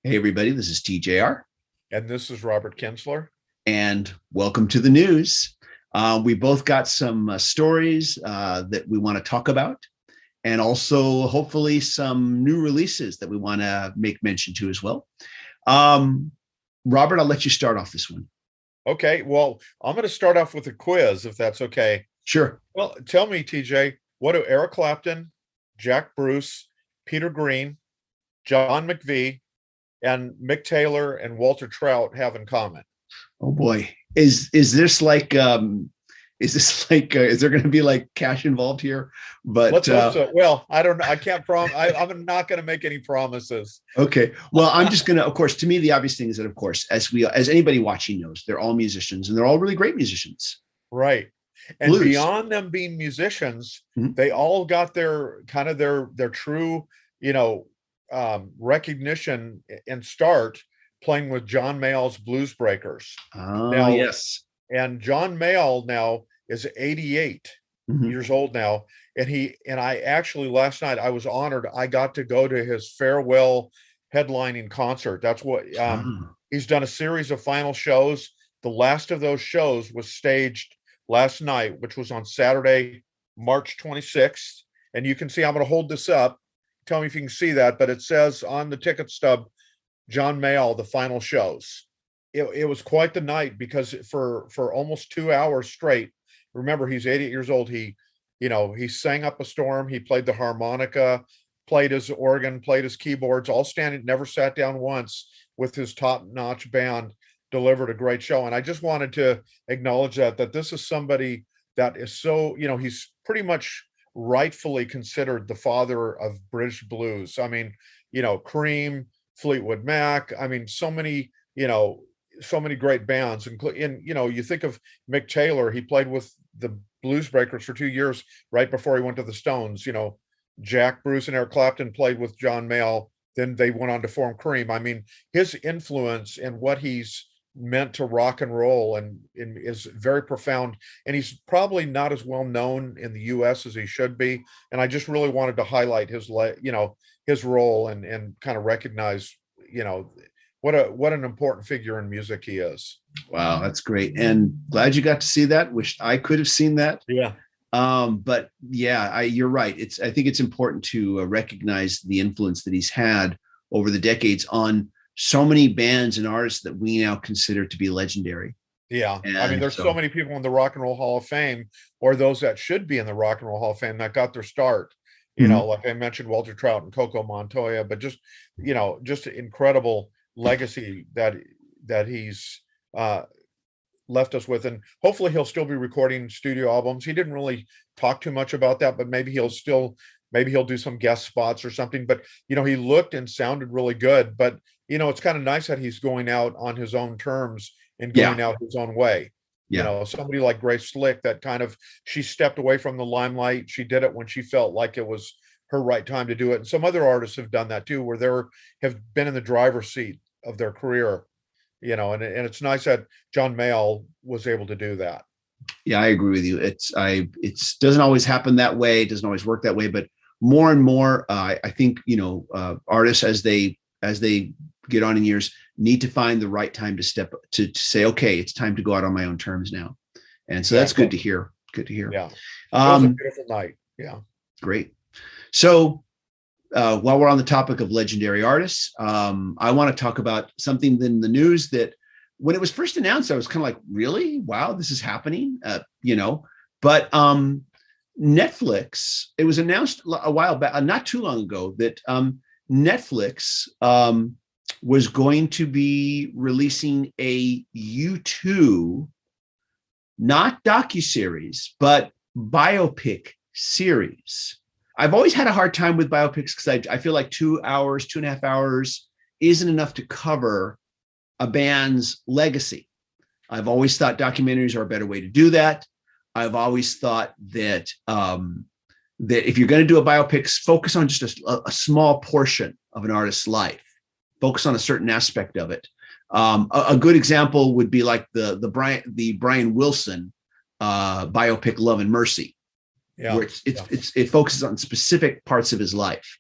Hey, everybody, this is TJR, And this is Robert Kinsler. and welcome to the news. We both got some stories that we want to talk about, and also hopefully some new releases that we want to make mention to as well. Um, Robert, I'll let you start off this one. Okay, well, I'm going to start off with a quiz, if that's okay. Sure. Well, tell me, TJ, what do Eric Clapton, Jack Bruce, Peter Green, John McVie, and Mick Taylor and Walter Trout have in common? Oh boy, is this like is there going to be like cash involved here? Let's But hope so. Well, I don't know. I can't prom. I'm not going to make any promises. Okay. Well, I'm just gonna, of course, to me, the obvious thing is that, of course, as anybody watching knows, they're all musicians and they're all really great musicians. Right. And Blues. beyond them being musicians, Mhm. they all got their kind of their true, recognition and start playing with John Mayall's Blues Breakers. Ah, Now, yes. and John Mayall now is 88 Mhm. years old now, and I actually last night I was honored. I got to go to his farewell headlining concert. That's what Ah, he's done a series of final shows. The last of those shows was staged last night, which was on Saturday, March 26th. And you can see, I'm going to hold this up. Tell me if you can see that, but it says on the ticket stub, John Mayall, the final shows. It was quite the night because for almost 2 hours straight, remember he's 88 years old. He sang up a storm. He played the harmonica, played his organ, played his keyboards, all standing, never sat down once with his top-notch band, delivered a great show. And I just wanted to acknowledge that this is somebody that is so, he's pretty much rightfully considered the father of British blues. I mean, Cream, Fleetwood Mac, I mean, so many great bands, including, you think of Mick Taylor, he played with the Blues Breakers for 2 years right before he went to the Stones. Jack Bruce and Eric Clapton played with John Mayall. Then they went on to form Cream. I mean, his influence and what he's meant to rock and roll and is very profound. And he's probably not as well known in the U.S. as he should be. And I just really wanted to highlight his role and kind of recognize, what an important figure in music he is. wow, that's great. And glad you got to see that. Wish I could have seen that. Yeah. But yeah, you're right. I think it's important to recognize the influence that he's had over the decades on so many bands and artists that we now consider to be legendary. Yeah. I mean, And there's so so, many people in the Rock and Roll Hall of Fame, or those that should be in the Rock and Roll Hall of Fame, that got their start. mhm. Like I mentioned, Walter Trout and Coco Montoya, but just incredible legacy that he's uh left us with. And hopefully he'll still be recording studio albums. He didn't really talk too much about that, but maybe he'll do some guest spots or something. But he looked and sounded really good. But it's kind of nice that he's going out on his own terms and Yeah, going out his own way. yeah. Somebody like Grace Slick, that kind of, she stepped away from the limelight. She did it when she felt like it was her right time to do it. And some other artists have done that too, where they have been in the driver's seat of their career, and it's nice that John Mayall was able to do that. Yeah, I agree with you. It's doesn't always happen that way. It doesn't always work that way, but more and more, I think artists as they get on in years need to find the right time to step to say, okay, it's time to go out on my own terms now. And so Yeah, that's good to hear. Good to hear. yeah. It was a Um, beautiful night. Yeah. Great. So while we're on the topic of legendary artists, I want to talk about something in the news that when it was first announced, I was kind of like, really? Wow, this is happening? But Netflix, it was announced a while back, not too long ago, that Netflix was going to be releasing a U2, not docuseries, but biopic series. I've always had a hard time with biopics because I feel like 2 hours, 2.5 hours isn't enough to cover a band's legacy. I've always thought documentaries are a better way to do that. I've always thought that that if you're going to do a biopic, focus on just a small portion of an artist's life. Focus on a certain aspect of it. A good example would be like the Brian Wilson biopic Love and Mercy, Yeah. where it focuses on specific parts of his life.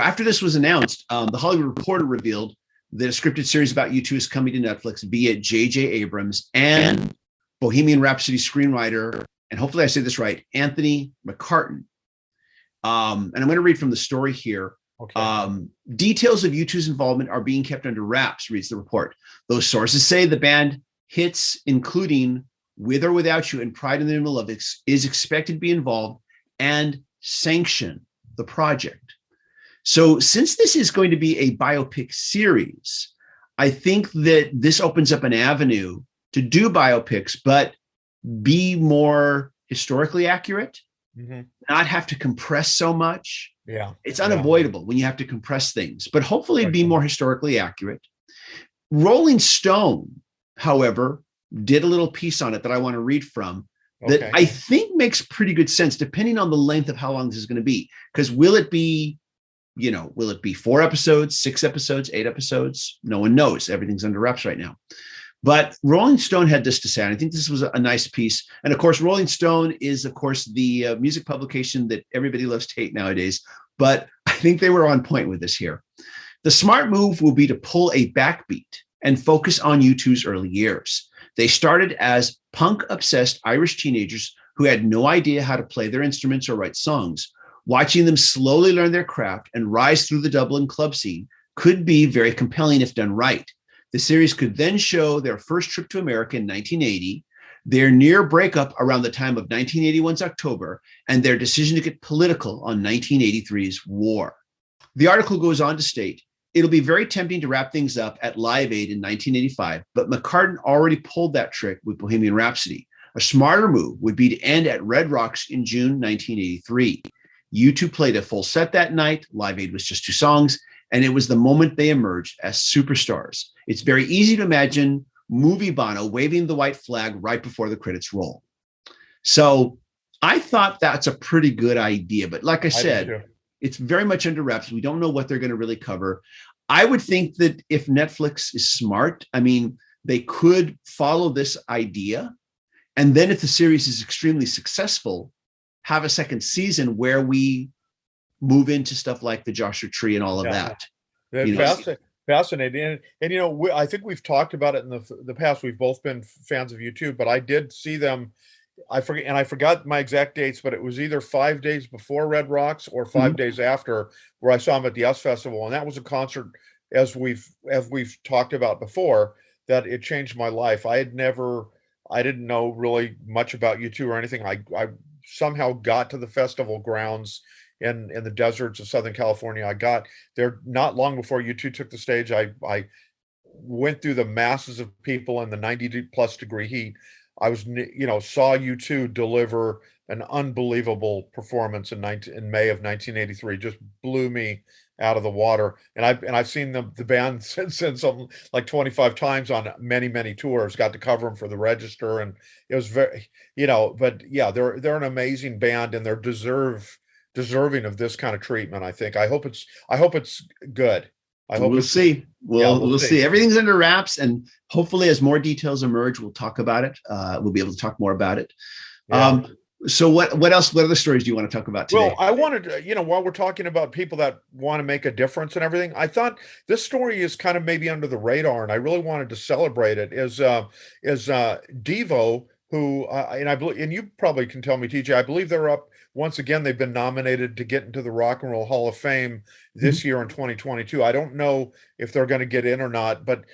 After this was announced, the Hollywood Reporter revealed that a scripted series about U2 is coming to Netflix, be it J.J. Abrams and Bohemian Rhapsody screenwriter, and hopefully I say this right, Anthony McCartan. And I'm going to read from the story here. Okay. Details of U2's involvement are being kept under wraps, reads the report. Those sources say the band hits, including With or Without You and Pride in the Name of Love, is expected to be involved and sanction the project. So since this is going to be a biopic series, I think that this opens up an avenue to do biopics, but be more historically accurate, not have to compress so much. Yeah. It's unavoidable when you have to compress things, but hopefully be more historically accurate. Rolling Stone, however, did a little piece on it that I want to read from that I think makes pretty good sense, depending on the length of how long this is going to be. Because will it be 4 episodes, 6 episodes, 8 episodes? No one knows. Everything's under wraps right now. But Rolling Stone had this to say, and I think this was a nice piece. And of course, Rolling Stone is, of course, the music publication that everybody loves to hate nowadays. But I think they were on point with this here. The smart move will be to pull a backbeat and focus on U2's early years. They started as punk-obsessed Irish teenagers who had no idea how to play their instruments or write songs. Watching them slowly learn their craft and rise through the Dublin club scene could be very compelling if done right. The series could then show their first trip to America in 1980, their near breakup around the time of 1981's October, and their decision to get political on 1983's war. The article goes on to state, it'll be very tempting to wrap things up at Live Aid in 1985, but McCartan already pulled that trick with Bohemian Rhapsody. A smarter move would be to end at Red Rocks in June 1983. U2 played a full set that night. Live Aid was just 2 songs, and it was the moment they emerged as superstars. It's very easy to imagine movie Bono waving the white flag right before the credits roll. So I thought that's a pretty good idea. But like I said, it's very much under wraps. We don't know what they're going to really cover. I would think that if Netflix is smart, I mean, they could follow this idea. And then if the series is extremely successful, have a second season where we move into stuff like the Joshua Tree and all of that. Fascinating. And I think we've talked about it in the past. We've both been fans of U2, but I did see them. I forgot my exact dates, but it was either 5 days before Red Rocks or 5 days after, where I saw them at the US Festival. And that was a concert, as we've talked about before, that it changed my life. I didn't know really much about U2 or anything. I somehow got to the festival grounds in the deserts of Southern California. I got there not long before U2 took the stage. I went through the masses of people in the 90+ degree heat. I was, saw U2 deliver an unbelievable performance in May of 1983. Just blew me out of the water. And I've seen the band since like 25 times on many tours. Got to cover them for the Register, and it was very, But yeah, they're an amazing band, and they're deserving of this kind of treatment. I think. I hope it's good. We'll see. We'll see. Everything's under wraps, and hopefully, as more details emerge, we'll talk about it. We'll be able to talk more about it. Yeah. So what else? What other stories do you want to talk about today? Well, I wanted to, while we're talking about people that want to make a difference and everything, I thought this story is kind of maybe under the radar, and I really wanted to celebrate it. Is Devo, who and I believe, and you probably can tell me, TJ, I believe they're up once again. They've been nominated to get into the Rock and Roll Hall of Fame this year in 2022. I don't know if they're going to get in or not, but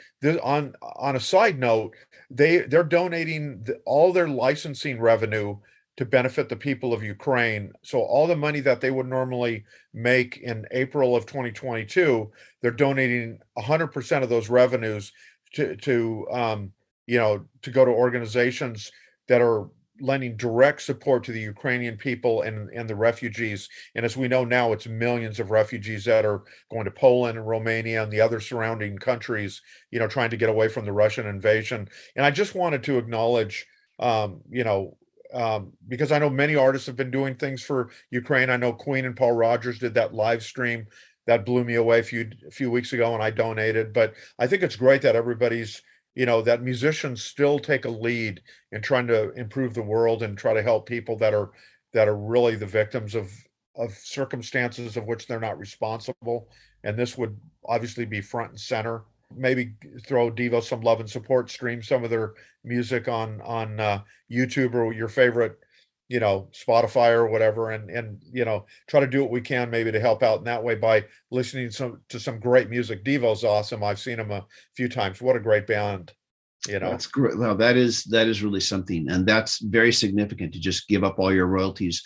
on a side note, they're donating all their licensing revenue to benefit the people of Ukraine. So all the money that they would normally make in April of 2022, they're donating 100% of those revenues to go to organizations that are lending direct support to the Ukrainian people and the refugees. And as we know now, it's millions of refugees that are going to Poland and Romania and the other surrounding countries, trying to get away from the Russian invasion. And I just wanted to acknowledge, because I know many artists have been doing things for Ukraine. I know Queen and Paul Rogers did that live stream that blew me away a few weeks ago, and I donated. But I think it's great that everybody's, that musicians still take a lead in trying to improve the world and try to help people that are really the victims of circumstances of which they're not responsible. And this would obviously be front and center. maybe throw Devo some love and support, stream some of their music on YouTube or your favorite, Spotify or whatever, and try to do what we can maybe to help out in that way by listening to some great music. Devo's awesome. I've seen him a few times. What a great band, That's great. Well, that is really something, and that's very significant to just give up all your royalties.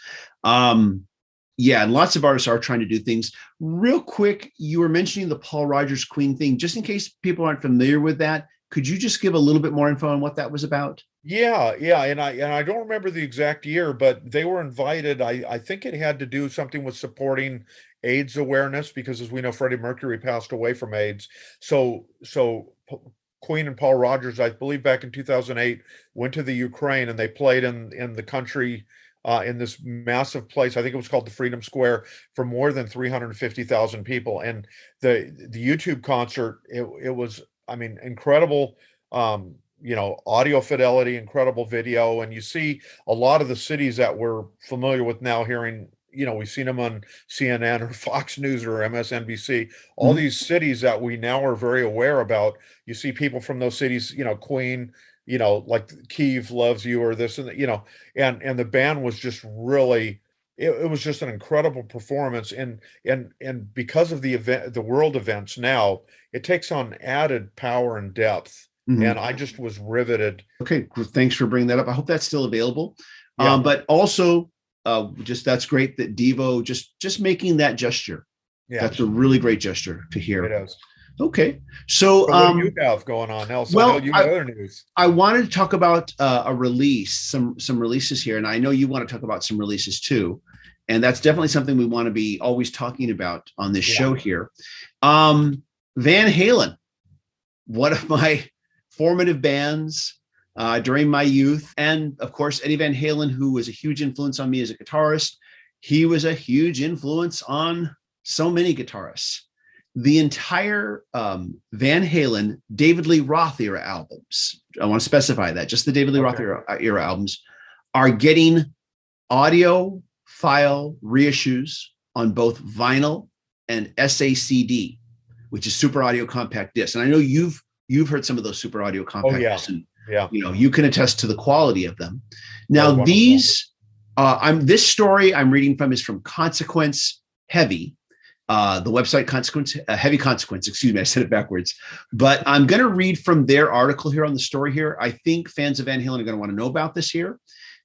Yeah, and lots of artists are trying to do things. Real quick, you were mentioning the Paul Rogers Queen thing. Just in case people aren't familiar with that, could you just give a little bit more info on what that was about? Yeah, yeah, and I don't remember the exact year, but they were invited. I think it had to do something with supporting AIDS awareness because, as we know, Freddie Mercury passed away from AIDS. Queen and Paul Rogers, I believe, back in 2008, went to the Ukraine and they played in the country. In this massive place, I think it was called the Freedom Square, for more than 350,000 people. And the YouTube concert, it was, I mean, incredible. Audio fidelity, incredible video, and you see a lot of the cities that we're familiar with now hearing. We've seen them on CNN or Fox News or MSNBC. All Mhm. these cities that we now are very aware about. You see people from those cities. Queen. Like Kiev loves you, or this and that, and the band was just really. It was just an incredible performance, and because of the event, the world events now, it takes on added power and depth, and Mhm. I just was riveted. Okay, well, thanks for bringing that up. I hope that's still available. Yeah, But also, just that's great that Devo just making that gesture. yeah, That's a really great gesture to it hear. is. Okay, so So what do you have going on else? I know well, you have I other news. I wanted to talk about a release, some releases here, and I know you want to talk about some releases too, and that's definitely something we want to be always talking about on this Yeah, show here. Um, Van Halen, one of my formative bands during my youth. And of course, Eddie Van Halen, who was a huge influence on me as a guitarist, he was a huge influence on so many guitarists. The entire Van Halen, David Lee Roth era albums, I want to specify that, just the David Lee Roth okay. era albums, are getting audio file reissues on both vinyl and SACD, which is Super Audio Compact Disc. And I know you've heard some of those Super Audio Oh Compact yeah, Discs, and yeah, you can attest to the quality of them. they're Now wonderful. these, this story I'm reading from is from Consequence Heavy. The website Consequence Heavy Consequence. Excuse me, I said it backwards. But I'm going to read from their article here on the story here. I think fans of Van Halen are going to want to know about this here.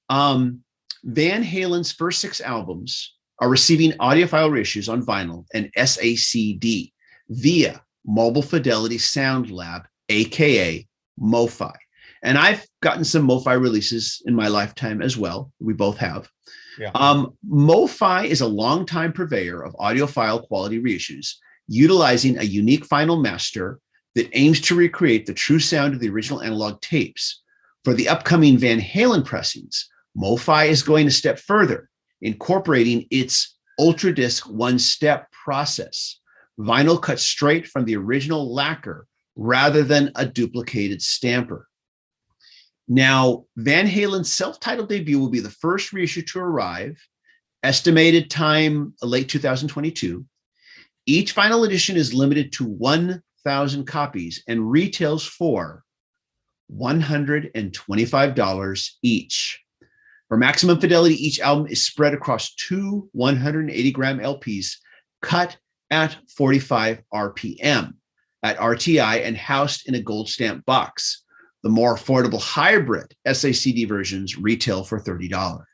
Um, Van Halen's first 6 albums are receiving audiophile reissues on vinyl and SACD via Mobile Fidelity Sound Lab, aka MoFi. And I've gotten some MoFi releases in my lifetime as well. We both have. Yeah, MoFi is a longtime purveyor of audiophile quality reissues, utilizing a unique final master that aims to recreate the true sound of the original analog tapes. For the upcoming Van Halen pressings, MoFi is going a step further, incorporating its Ultra Disc one-step process. Vinyl cut straight from the original lacquer rather than a duplicated stamper. Now, Van Halen's self-titled debut will be the first reissue to arrive, estimated time late 2022. Each final edition is limited to 1,000 copies and retails for $125 each. For maximum fidelity, each album is spread across 2 180-gram LPs cut at 45 RPM at RTI and housed in a gold stamp box. The more affordable hybrid SACD versions retail for $30.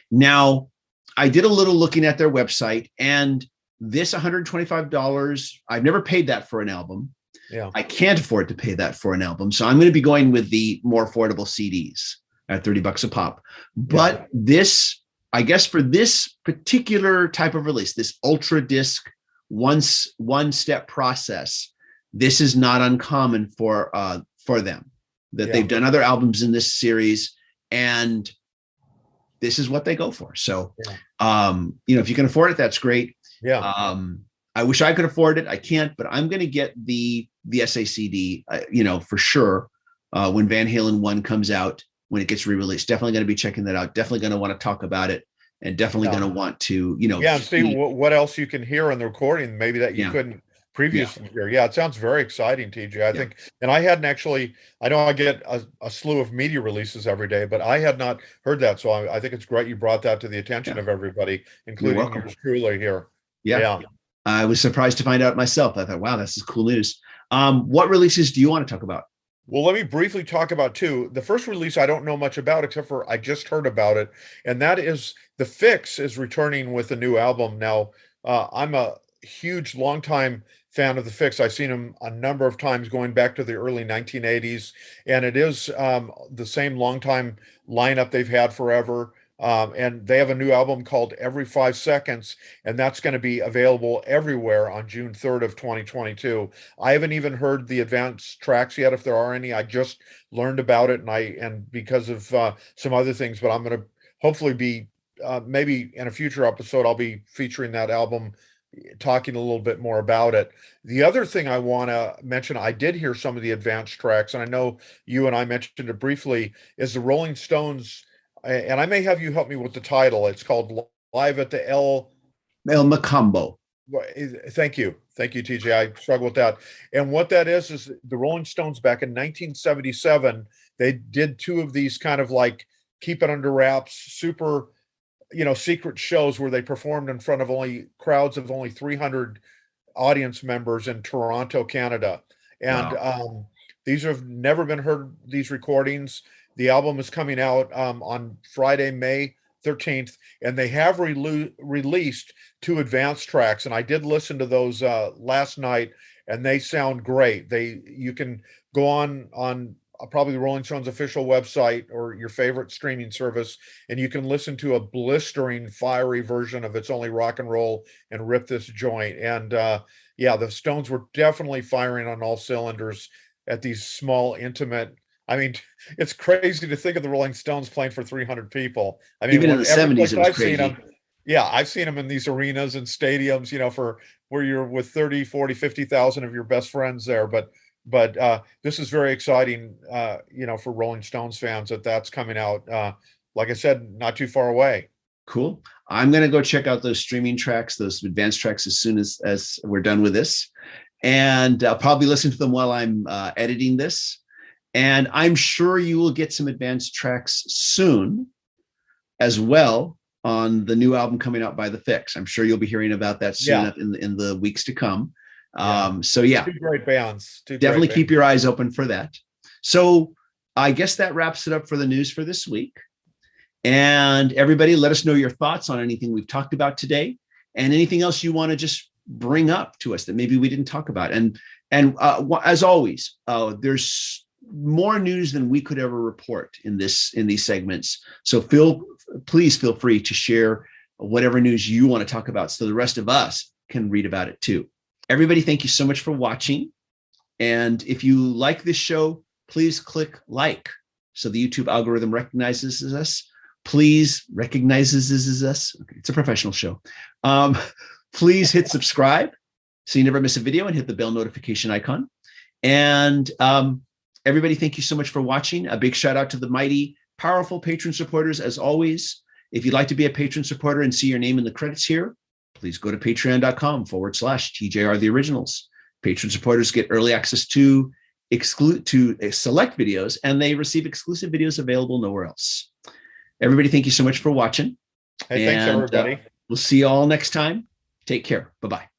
Now, I did a little looking at their website, and this $125, I've never paid that for an album. yeah, I can't afford to pay that for an album. So I'm going to be going with the more affordable CDs at $30 a pop. yeah, But this, I guess for this particular type of release, this Ultra Disc one-step process, this is not uncommon for them. That yeah, they've done other albums in this series, and this is what they go for. So, yeah, if you can afford it, that's great. yeah. I wish I could afford it. I can't, but I'm going to get the SACD, for sure. When Van Halen 1 comes out, when it gets re-released, definitely going to be checking that out. Definitely going to want to talk about it, and definitely Yeah. going to want to, Yeah, and see what else you can hear on the recording, maybe that you yeah. couldn't previously here. Yeah, it sounds very exciting, TJ. I think, and I hadn't actually, I know I get a slew of media releases every day, but I had not heard that. So I think it's great you brought that to the attention of everybody, including yours truly here. Yeah. I was surprised to find out myself. I thought, wow, this is cool news. What releases do you want to talk about? Well, let me briefly talk about two. The first release I don't know much about, except for I just heard about it, and that is The Fix is returning with a new album. Now, I'm a huge, longtime fan of The Fix. I've seen them a number of times going back to the early 1980s, and it is the same longtime lineup they've had forever. And they have a new album called Every 5 Seconds, and that's going to be available everywhere on June 3rd of 2022. I haven't even heard the advanced tracks yet, if there are any. I just learned about it, and because of some other things, but I'm going to hopefully be maybe in a future episode, I'll be featuring that album, talking a little bit more about it. The other thing I want to mention, I did hear some of the advanced tracks, and I know you and I mentioned it briefly, is the Rolling Stones, and I may have you help me with the title. It's called Live at the El Macombo. Thank you. Thank you, TJ. I struggle with that. And what that is the Rolling Stones back in 1977, they did two of these kind of like keep it under wraps, super, secret shows where they performed in front of crowds of only 300 audience members in Toronto, Canada. And these have never been heard, these recordings. The album is coming out on Friday, May 13th, and they have released two advanced tracks. And I did listen to those last night, and they sound great. You can go on probably the Rolling Stones official website or your favorite streaming service, and you can listen to a blistering, fiery version of It's Only Rock and Roll and Rip This Joint. And the Stones were definitely firing on all cylinders at these small, intimate. I mean, it's crazy to think of the Rolling Stones playing for 300 people. I mean, even in the 70s, it was I've crazy. Seen them, I've seen them in these arenas and stadiums, for where you're with 30, 40, 50,000 of your best friends there. But this is very exciting, for Rolling Stones fans that's coming out. Like I said, not too far away. Cool. I'm going to go check out those streaming tracks, those advanced tracks, as soon as we're done with this. And I'll probably listen to them while I'm editing this. And I'm sure you will get some advanced tracks soon as well on the new album coming out by The Fix. I'm sure you'll be hearing about that soon in the weeks to come. Two great bands. Definitely keep your eyes open for that. So I guess that wraps it up for the news for this week. And everybody, let us know your thoughts on anything we've talked about today and anything else you want to just bring up to us that maybe we didn't talk about. And as always, there's more news than we could ever report in these segments. So please feel free to share whatever news you want to talk about so the rest of us can read about it too. Everybody, thank you so much for watching. And if you like this show, please click like so the YouTube algorithm recognizes us. Please recognizes us. Okay, it's a professional show. Please hit subscribe so you never miss a video, and hit the bell notification icon. And everybody, thank you so much for watching. A big shout out to the mighty, powerful patron supporters as always. If you'd like to be a patron supporter and see your name in the credits here, please go to patreon.com/TJR The Originals. Patron supporters get early access to select videos, and they receive exclusive videos available nowhere else. Everybody, thank you so much for watching. Hey, thanks everybody. We'll see you all next time. Take care. Bye-bye.